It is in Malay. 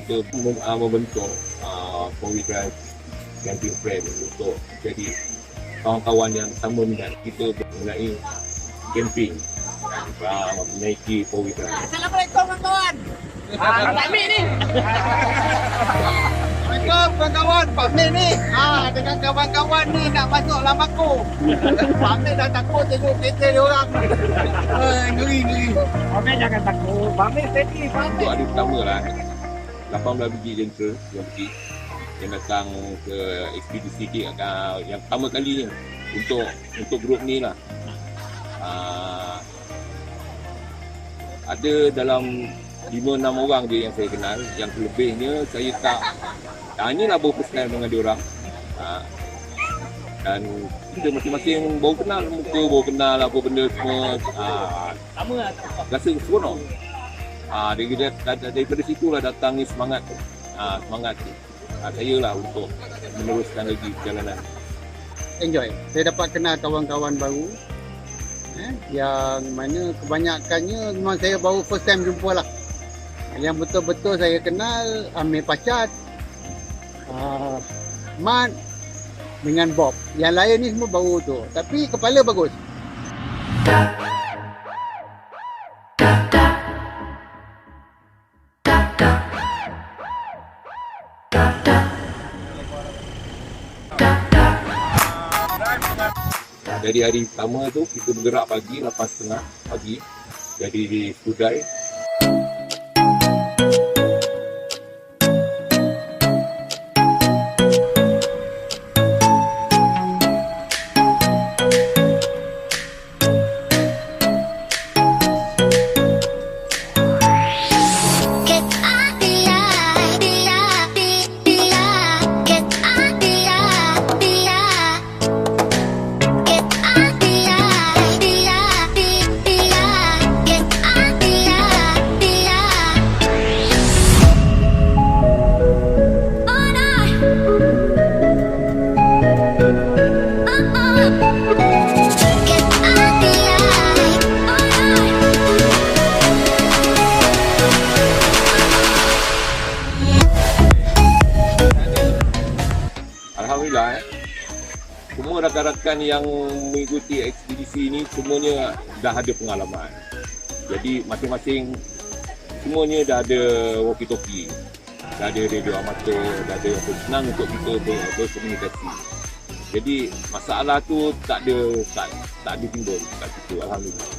kita membentuk Powi Drive Camping Friend untuk jadi kawan-kawan yang sama minat kita mengenai camping, menaiki Powi Drive. Assalamualaikum kawan-kawan. Pak Min ni. Assalamualaikum kawan-kawan. Pak Min ni. Dengan kawan-kawan ni nak masuk Lamaku. Pak Min dah takut tengok kereta dia orang. Ngeri. Pak Min jangan takut. Pak Min steady. Untuk hari pertama lah, 18 biji jentera yang pergi yang datang ke ekspedisi yang pertama kalinya untuk grup ni lah. Ada dalam 5-6 orang je yang saya kenal, yang selebihnya saya tak tanyalah berpesan dengan diorang. Dan kita masing-masing baru kenal muka, baru kenal apa benda semua. Sama lah. Rasa seronok. Daripada situlah datang ni semangat saya lah untuk meneruskan lagi perjalanan. Enjoy. Saya dapat kenal kawan-kawan baru. Yang mana kebanyakannya memang saya baru first time jumpa lah. Yang betul-betul saya kenal Amir Pacat, Mat dengan Bob. Yang lain ni semua baru tu. Tapi kepala bagus. Dari hari pertama tu kita bergerak pagi 8:30 pagi dari Skudai. Alhamdulillah, semua rakan-rakan yang mengikuti ekspedisi ini semuanya dah ada pengalaman. Jadi masing-masing semuanya dah ada walkie-talkie, dah ada radio amatur, dah ada yang senang untuk kita berkomunikasi. Jadi masalah tu tak ada timbul kat situ, alhamdulillah.